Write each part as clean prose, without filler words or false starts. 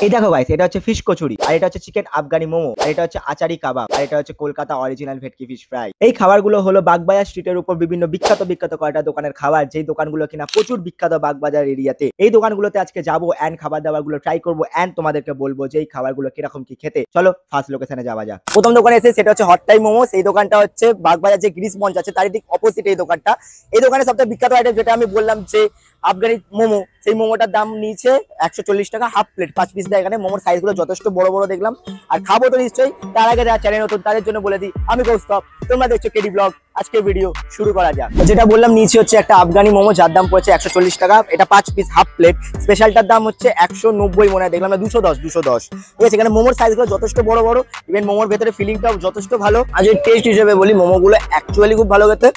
এই দেখো গাইস, এটা হচ্ছে ফিশ কচুরি, আর এটা হচ্ছে চিকেন আফগানি মোমো, আর এটা হচ্ছে আচারি কাবাব, আর এটা হচ্ছে কলকাতা অরিজিনাল ভেটকি ফিশ ফ্রাই। এই খাবারগুলো হলো বাগবাজার স্ট্রিটের উপর বিভিন্ন বিখ্যাত বিখ্যাত কয়টা দোকানের খাবার, যেই দোকানগুলো কিনা প্রচুর বিখ্যাত বাগবাজার এরিয়াতে। এই দোকানগুলোতে আজকে যাবো এন্ড খাবার দাবার গুলো ট্রাই করবো এন্ড তোমাদেরকে বলবো যে এই খাবারগুলো কিরকম কি খেতে। চলো ফার্স্ট লোকেশনে যাওয়া যাক। প্রথম দোকানে এসে সেটা হচ্ছে হট টাইম মোমো। সেই দোকানটা হচ্ছে বাগবাজার যে গ্রিস মঞ্চ আছে তারই ঠিক অপোজিট এই দোকানটা। এই দোকানে সবথেকে বিখ্যাত আইটেম যেটা আমি বললাম যে আফগানি মোমো, সেই মোমোটার দাম নিয়েছে 140 টাকা হাফ প্লেট, 5 পিস দেয় এখানে। মোমোর সাইজ গুলো যথেষ্ট বড় বড় দেখলাম, আর খাবো তো নিশ্চয়ই। তার আগে যারা চ্যানেল নতুন তাদের জন্য বলে দিই, আমি কৌস্তব, তোমরা দেখছো কেডি ব্লগ। আজকে ভিডিও শুরু করা যাক। যেটা বললাম নিচে হচ্ছে একটা আফগানি মোমো, যার দাম পড়েছে 140 টাকা। এটা 5 পিস হাফ প্লেট। স্পেশালটার দাম হচ্ছে 190 মনে হয়, দেখলাম না 210 ঠিক আছে। এখানে মোমোর সাইজ গুলো যথেষ্ট বড় বড়, ইভেন মোমোর ভেতরে ফিলিংটাও যথেষ্ট ভালো। আর যে টেস্ট হিসেবে বলি, মোমো গুলো অ্যাকচুয়ালি খুব ভালো খেতে।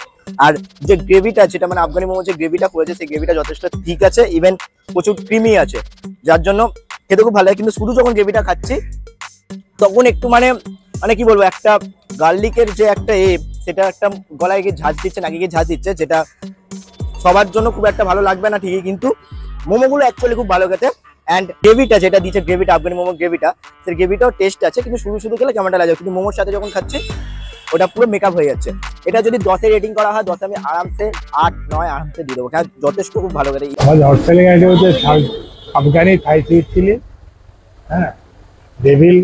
আর যে গ্রেভিটা, যেটা মানে আফগানি মোমো যে গ্রেভিটা করেছে, সেই গ্রেভিটা যথেষ্ট ঠিক আছে, ইভেন প্রচুর ক্রিমি আছে, যার জন্য খেতে খুব ভালো লাগে। কিন্তু শুধু যখন গ্রেভিটা খাচ্ছি তখন একটু মানে মানে কি বলবো, একটা গার্লিকের যে একটা সেটা একটা গলায় গিয়ে ঝাঁজ দিচ্ছে, নাকি গিয়ে ঝাঁজ দিচ্ছে, যেটা সবার জন্য খুব একটা ভালো লাগবে না ঠিকই, কিন্তু মোমোগুলো অ্যাকচুয়ালি খুব ভালো খেতে। অ্যান্ড গ্রেভিটা যেটা দিচ্ছে, গ্রেভিটা আফগানি মোমো গ্রেভিটা, সেই গ্রেভিটাও টেস্ট আছে, কিন্তু শুধু শুধু খেলে কেমনটা লাগে, কিন্তু মোমোর সাথে যখন খাচ্ছি ওটা পুরো মেকআপ হয়ে যাচ্ছে। এটা যদি 10-এ রেটিং করা হয়, 10-এ আমি আরামসে 8-9 আরামসে দিয়ে দেবো, কারণ যথেষ্ট খুব ভালো করে। আমাদের হট সেলিং আইটেম হচ্ছে আফগানি থাই সুইট চিলি, হ্যাঁ, ডেভিল,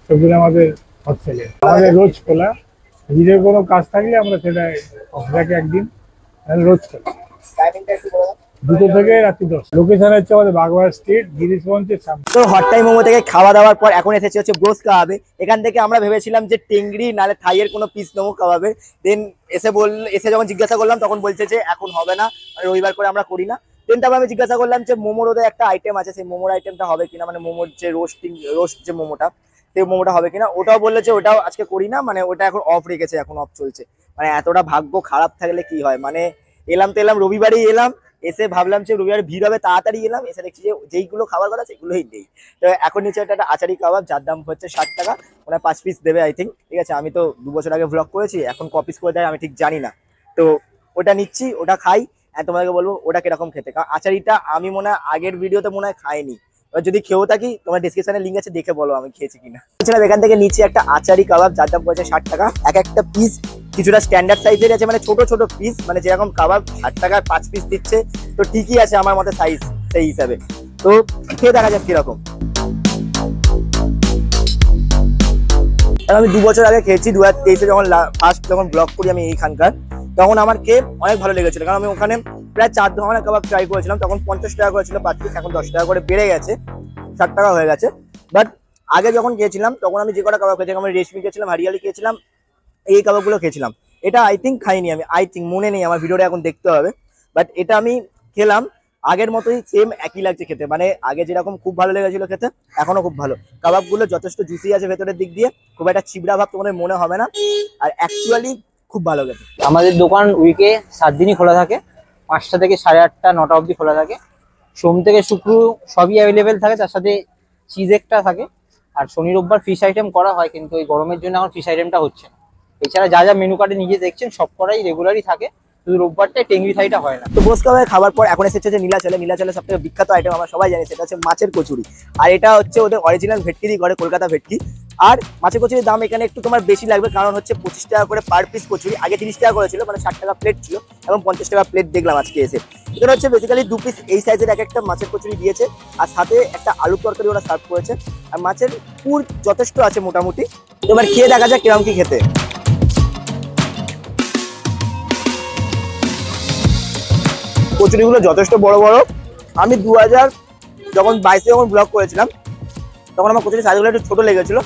সবগুলো আমাদের হট সেলিং। আমাদের রোজ খোলা, নিজের কোনো কাজ থাকলে আমরা সেটা অফিসাকে একদিন রোজ খোলা, টাইমিংটা একটু বলো। 2টো থেকে রাত্রি 10। লোকেশন হচ্ছে আমাদের বাগবাজার স্ট্রিট, গিরিশ মঞ্চের সামনে। তো হট টাইম মোমো থেকে খাওয়া দাওয়ার পর এখন এসেছে হচ্ছে ব্রোস কাবাবে। এখান থেকে আমরা ভেবেছিলাম যে টেংরি নালে থাইয়ের কোনো পিস নেবো কাবাবের। দেন এসে যখন জিজ্ঞাসা করলাম তখন বলছে যে এখন হবে না, মানে রবিবার করে আমরা করি না। দেন তারপর আমি জিজ্ঞাসা করলাম যে মোমোর ওদের একটা আইটেম আছে, সেই মোমোর আইটেমটা হবে কিনা, মানে মোমোর যে রোস্ট যে মোমোটা, সেই মোমোটা হবে কিনা। ওটাও বললে যে ওটাও আজকে করি না, মানে ওটা এখন অফ রেখেছে, এখন অফ চলছে। মানে এতটা ভাগ্য খারাপ থাকলে কি হয়, মানে এলাম তো এলাম, রবিবারেই এলাম, এসে ভাবলাম যে রবিবার ভিড় হবে, তাড়াতাড়ি এলাম, এসে দেখছি যে যেইগুলো খাবার কথা সেগুলোই নেই। তো এখন নিচে একটা আচারি কাবাব, যার দাম হচ্ছে 60 টাকা, ওরা 5 পিস দেবে আই থিঙ্ক, ঠিক আছে। আমি তো 2 বছর আগে ব্লগ করেছি, এখন কপিস করে দেয় আমি ঠিক জানি না। তো ওটা নিচ্ছি, ওটা খাই, আর তোমাকে বলবো ওটা কিরকম খেতে। কারণ আচারিটা আমি মনে হয় আগের ভিডিওতে মনে হয় খাইনি। এবার যদি খেয়েও থাকি, তোমার ডিসক্রিপশনে লিঙ্ক আছে, দেখে বলো আমি খেয়েছি কিনা। এখান থেকে নিচে একটা আচারি কাবাব, যার দাম পড়েছে 60 টাকা। এক একটা পিস কিছুটা স্ট্যান্ডার্ড সাইজের আছে, মানে ছোট ছোট পিস, মানে যেরকম কাবাব 60 টাকার 5 পিস দিচ্ছে, তো ঠিকই আছে আমার মতে সাইজ সেই হিসাবে। তো খেয়ে দেখা যাক কিরকম। আমি 2 বছর আগে খেয়েছি, 2023-এ যখন ফার্স্ট যখন ব্লগ করি আমি এইখানকার, তখন আমার খেয়ে অনেক ভালো লেগেছিল। কারণ আমি ওখানে প্রায় 4 ধরনের কাবাব ট্রাই করেছিলাম, তখন 50 টাকা করে ছিল 5 পিস, এখন 10 টাকা করে বেড়ে গেছে, 60 টাকা হয়ে গেছে। বাট আগে যখন খেয়েছিলাম তখন আমি যে কটা কাবাব খেয়েছিলাম, আমি রেশমি খেয়েছিলাম, হারিয়ালি খেয়েছিলাম, এই কাবাবগুলো খেয়েছিলাম। এটা আই থিঙ্ক খাইনি আমি, আই থিঙ্ক মনে নেই, আমার ভিডিওটা এখন দেখতে হবে। বাট এটা আমি খেলাম, আগের মতোই সেম একই লাগছে খেতে, মানে আগে যেরকম খুব ভালো লেগেছিল খেতে, এখনো খুব ভালো। কাবাবগুলো যথেষ্ট জুসি আছে ভেতরের দিক দিয়ে, খুব একটা চিবড়া ভাব তোমাদের মনে হবে না, আর অ্যাকচুয়ালি খুব ভালো খেতে। আমাদের দোকান উইকে 7 দিনই খোলা থাকে, 5টা থেকে 8:30 9টা অবধি খোলা থাকে। সোম থেকে শুক্র সবই অ্যাভেলেবেল থাকে, তার সাথে চিজ একটা থাকে। আর শনি রোববার ফিশ আইটেম করা হয়, কিন্তু এই গরমের জন্য এখন ফিশ আইটেমটা হচ্ছে না। এছাড়া যা যা মেনু কার্ডে নিজে দেখছেন সব করাই রেগুলারই থাকে, শুধু রোববারটাই টেংরি থাইটা হয় না। তো বোস কাবাব খাবার পর এখন এসেছে যে নীলাচলে। নীলাচলের সবথেকে বিখ্যাত আইটেম আমরা সবাই জানি, সেটা হচ্ছে মাছের কচুরি। আর এটা হচ্ছে ওদের অরিজিনাল ভেটকি দিয়ে করে, কলকাতা ভেটকি। আর মাছের কচুরির দাম এখানে একটু তোমার বেশি লাগবে, কারণ হচ্ছে 25 টাকা করে পার পিস কচুরি। আগে 30 টাকা করে ছিল, মানে 60 টাকা প্লেট ছিল, এবং 50 টাকা প্লেট দেখলাম আজকে এসে। এখানে হচ্ছে বেসিক্যালি 2 পিস এই সাইজের এক একটা মাছের কচুরি দিয়েছে, আর সাথে একটা আলুর তরকারি ওরা সার্ভ করেছে। আর মাছের পুর যথেষ্ট আছে মোটামুটি। এবার খেয়ে দেখা যাক কিরকম কি খেতে। কচুরিগুলো যথেষ্ট বড় বড়। আমি 2022-এ যখন ব্লগ করেছিলাম তখন আমার কচুরি সাইজগুলো একটু ছোট লেগেছিল,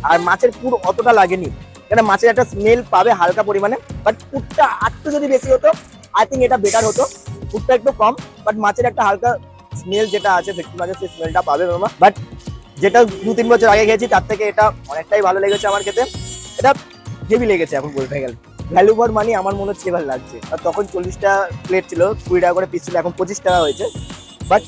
আর মাছের পুর অতটা লাগেনি। এখানে মাছের একটা স্মেল পাবে হালকা পরিমাণে, বাট পুরটা একটু যদি বেশি হতো আই থিঙ্ক এটা বেটার হতো। পুরটা একটু কম, বাট মাছের একটা হালকা স্মেল যেটা আছে ভেটকি মাছের, সেই স্মেলটা পাবে তোমরা। বাট যেটা 2-3 বছর আগে খেয়েছি তার থেকে এটা অনেকটাই ভালো লেগেছে আমার খেতে। এটা হেভি লেগেছে এখন বলতে গেলে, ভ্যালু ফর মানি আমার মনে হচ্ছে এবার লাগছে। আর তখন 40 টাকা প্লেট ছিল, 20 টাকা করে পিস ছিল, এখন 25 টাকা হয়েছে। বাট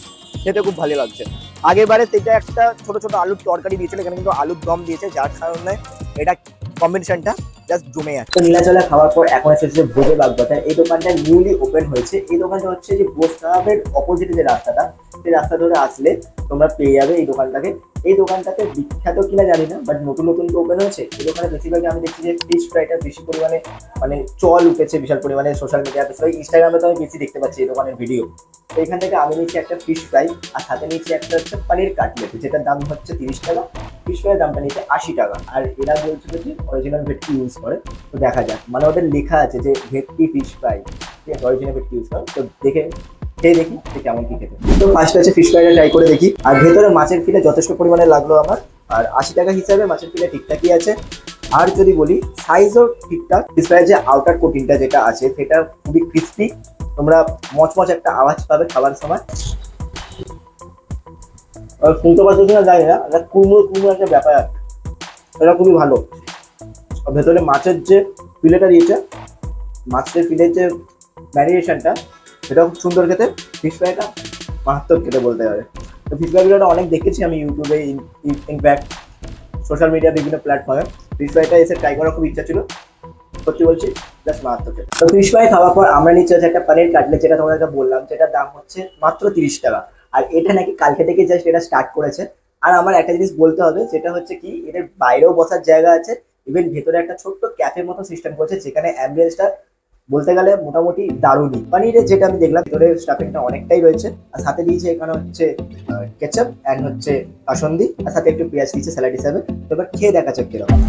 খেতে খুব ভালো লাগছে। আগের বারে সেটা একটা ছোট ছোট আলুর তরকারি দিয়েছিল, এখানে কিন্তু আলুর দম দিয়েছে, যার কারণে এটা কম্বিনেশনটা জাস্ট জমে আছে। তো নীলাচলে খাওয়ার পর এখন এসেছে ভোগে বাগবাজার। এই দোকানটা নিউলি ওপেন হয়েছে। এই দোকানটা হচ্ছে যে বোস কাবাবের অপোজিটে যে রাস্তাটা, সেই রাস্তা ধরে আসলে তোমরা পেয়ে যাবে এই দোকানটাকে। এই দোকানটাতে বিখ্যাত কিনা জানি না, বাট নতুন নতুন তো ওপেন হয়েছে। এই দোকানে বেশিরভাগই আমি দেখছি যে ফিশ ফ্রাইটা বেশি পরিমাণে মানে চল উঠেছে বিশাল পরিমাণে সোশ্যাল মিডিয়া, বেশিরভাগ ইনস্টাগ্রামে তো আমি বেশি দেখতে পাচ্ছি এই দোকানের ভিডিও। তো এখান থেকে আমি নিচ্ছি একটা ফিশ ফ্রাই, আর সাথে নিচ্ছি একটা হচ্ছে পনির কাটলেট, যেটার দাম হচ্ছে 30 টাকা। ফিশ ফ্রাইয়ের দামটা নিচ্ছে 80 টাকা। আর এরা বলছিল যে অরিজিনাল ভেটকি ইউজ করে, তো দেখা যাক, মানে ওদের লেখা আছে যে ভেটকি ফিশ ফ্রাই, ঠিক আছে, অরিজিনাল ভেটকি ইউজ করে। তো দেখে খেয়ে দেখি যে কেমন কি খেতে। তো ফার্স্ট আছে ফিশ ফ্রাইটা ট্রাই করে দেখি। আর ভেতরে মাছের ফিলে যথেষ্ট পরিমাণে লাগলো আমার, আর 80 টাকা হিসাবে মাছের ফিলে ঠিকঠাকই আছে। আর যদি বলি সাইজও ঠিকঠাক। ফিশ ফ্রাইয়ের যে আউটার কোটিংটা যেটা আছে সেটা খুবই ক্রিস্পি, তোমরা মচমচ একটা আওয়াজ পাবে খাবার সময়। আর শুনতে পাচ্ছ কিনা জানি না, একটা কুমড়ো কুমড়ো একটা ব্যাপার আছে, এটা খুবই ভালো। আর ভেতরে মাছের যে ফিলেটা দিয়েছে, মাছের ফিলের যে ম্যারিনেশনটা, সেটা খুব সুন্দর খেতে। ফিশ ফ্রাইটা মারাত্মক খেতে বলতে হবে। তো ফিশ ফ্রাই ভিডিওটা অনেক দেখেছি আমি ইউটিউবে, ইনফ্যাক্ট সোশ্যাল মিডিয়া বিভিন্ন প্ল্যাটফর্মে। ফিশ ফ্রাইটা এসে ট্রাই করার খুব ইচ্ছা ছিল, সত্যি বলছি, জাস্ট মারাত্মক খেতে। তো ফিশ ফ্রাই খাওয়ার পর আমরা নিচে আছে একটা পনির কাটলেট, যেটা তোমাদেরকে বললাম, যেটার দাম হচ্ছে মাত্র 30 টাকা। আর এটা নাকি কালকে থেকে জাস্ট এটা স্টার্ট করেছে। আর আমার একটা জিনিস বলতে হবে, যেটা হচ্ছে কি, এদের বাইরেও বসার জায়গা আছে, ইভেন ভেতরে একটা ছোট্ট ক্যাফের মতো সিস্টেম করেছে, যেখানে অ্যাম্বিয়েন্সটা বলতে গেলে মোটামুটি দারুণই। পনিরের যেটা আমি দেখলাম ভেতরে স্টাফিংটা অনেকটাই রয়েছে, আর সাথে দিয়েছে এখানে হচ্ছে কেচাপ অ্যান্ড হচ্ছে কাসন্দি, আর সাথে একটু পেঁয়াজ দিয়েছে স্যালাড হিসাবে। তো এবার খেয়ে দেখা যাক কিরকম।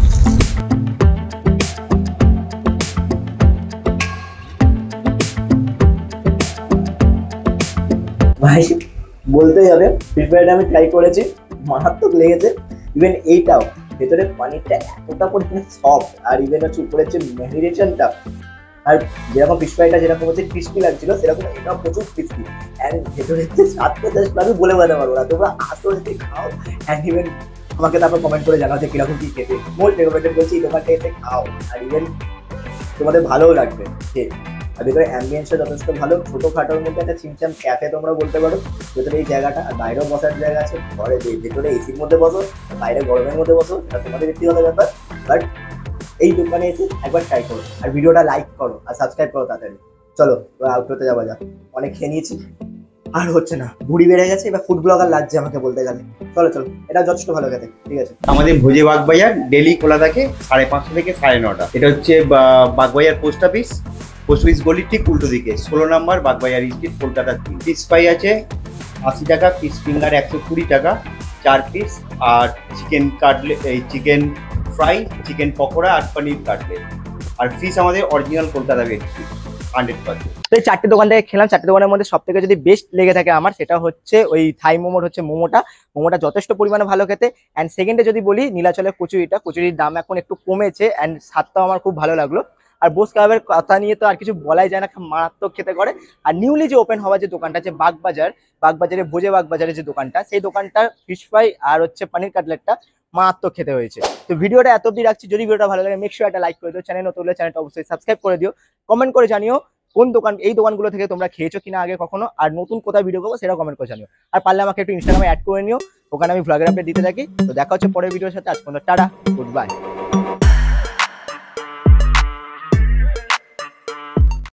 ভাই বলতেই হবে, ফিশ ফ্রাইটা আমি ট্রাই করেছি, মারাত্মক লেগেছে। ইভেন এইটাও ভেতরে পানিরটা এতটা পরিমাণে সফট, আর ইভেন হচ্ছে উপরের যে ম্যারিনেশনটা, আর যেরকম ফিশ ফ্রাইটা যেরকম হচ্ছে ক্রিস্পি লাগছিল, সেরকম এটাও প্রচুর ক্রিস্পি। অ্যান্ড ভেতরে যে স্বাদটা জাস্ট আমি বলে বোঝাতে পারবো না। তোমরা আসো যদি খাও, অ্যান্ড ইভেন আমাকে তারপর কমেন্ট করে জানাও যে কিরকম কি খেতে। মোস্ট রেকমেন্ডেড করছি এই দোকানটা এসে খাও, আর ইভেন তোমাদের ভালোও লাগবে ঠিক। আর ভেতরে অ্যাম্বিয়েন্সটা যথেষ্ট ভালো, ছোটোখাটোর মধ্যে একটা ছিমছাম ক্যাফে তোমরা বলতে পারো ভেতরে এই জায়গাটা। আর বাইরেও বসার জায়গা আছে, ঘরে ভেতরে এসির মধ্যে বসো, বাইরে গরমের মধ্যে বসো, এটা তোমাদের ব্যক্তিগত ব্যাপার। বাট এই দোকানে এসে একবার ট্রাই করো, আর ভিডিওটা লাইক করো আর সাবস্ক্রাইব করো তাড়াতাড়ি। চলো আউট করতে যাওয়া যাক, অনেক খেয়ে নিয়েছি, আর হচ্ছে না, ভুড়ি বেড়ে গেছে, এবার ফুড ব্লগার লাগছে আমাকে বলতে গেলে। চলো চলো, এটা যথেষ্ট ভালো খেতে, ঠিক আছে। আমাদের ভোজে বাগবাজার ডেলি খোলা থাকে 5:30 থেকে 9:30। এটা হচ্ছে বাগবাজার পোস্ট অফিস গলির ঠিক উল্টো দিকে, 16 নম্বর Bagbazar street, Kolkata. Fish fry আছে 80 টাকা, ফিশ ফিঙ্গার 120 টাকা 4 পিস, আর চিকেন কাটলেট, এই চিকেন ফ্রাই, চিকেন পকোড়া আর পনির কাটলেট। আর ফিশ আমাদের অরিজিনাল কলকাতা ভেটকি 100%। তো এই চারটে দোকান থেকে খেলাম, চারটে দোকানের মধ্যে সব থেকে যদি বেস্ট লেগে থাকে আমার, সেটা হচ্ছে ওই থাই মোমোর হচ্ছে মোমোটা যথেষ্ট পরিমাণে ভালো খেতে। অ্যান্ড সেকেন্ডে যদি বলি নীলাচলের কচুরির দাম এখন একটু কমেছে, অ্যান্ড স্বাদটাও আমার খুব ভালো লাগলো। আর বোস কাবাবের কথা নিয়ে তো আর কিছু বলাই যায় না, মারাত্মক খেতে করে। আর নিউলি যে ওপেন হওয়া যে দোকানটা আছে বাগবাজারে ভোজে বাগবাজারের যে দোকানটা, সেই দোকানটার ফিশ ফ্রাই আর হচ্ছে পনির কাটলেটটা মারাত্মক খেতে হয়েছে। তো ভিডিওটা এত অব্দি রাখছি, যদি ভিডিওটা ভালো লাগে মেক শিওর একটা লাইক করে দিও, চ্যানেল নতুন হলে চ্যানেলটা অবশ্যই সাবস্ক্রাইব করে দিও, কমেন্ট করে জানিও কোন দোকান, এই দোকানগুলো থেকে তোমরা খেয়েছো কিনা আগে কখনো, আর নতুন কোথায় ভিডিও করবো সেটা কমেন্ট করে জানিও। আর পারলে আমাকে একটু ইনস্টাগ্রামে অ্যাড করে নিও, ওখানে আমি ভ্লগের আপডেট দিতে থাকি। তো দেখা হচ্ছে পরের ভিডিওর সাথে, আজ পর্যন্ত টাটা, গুড বাই।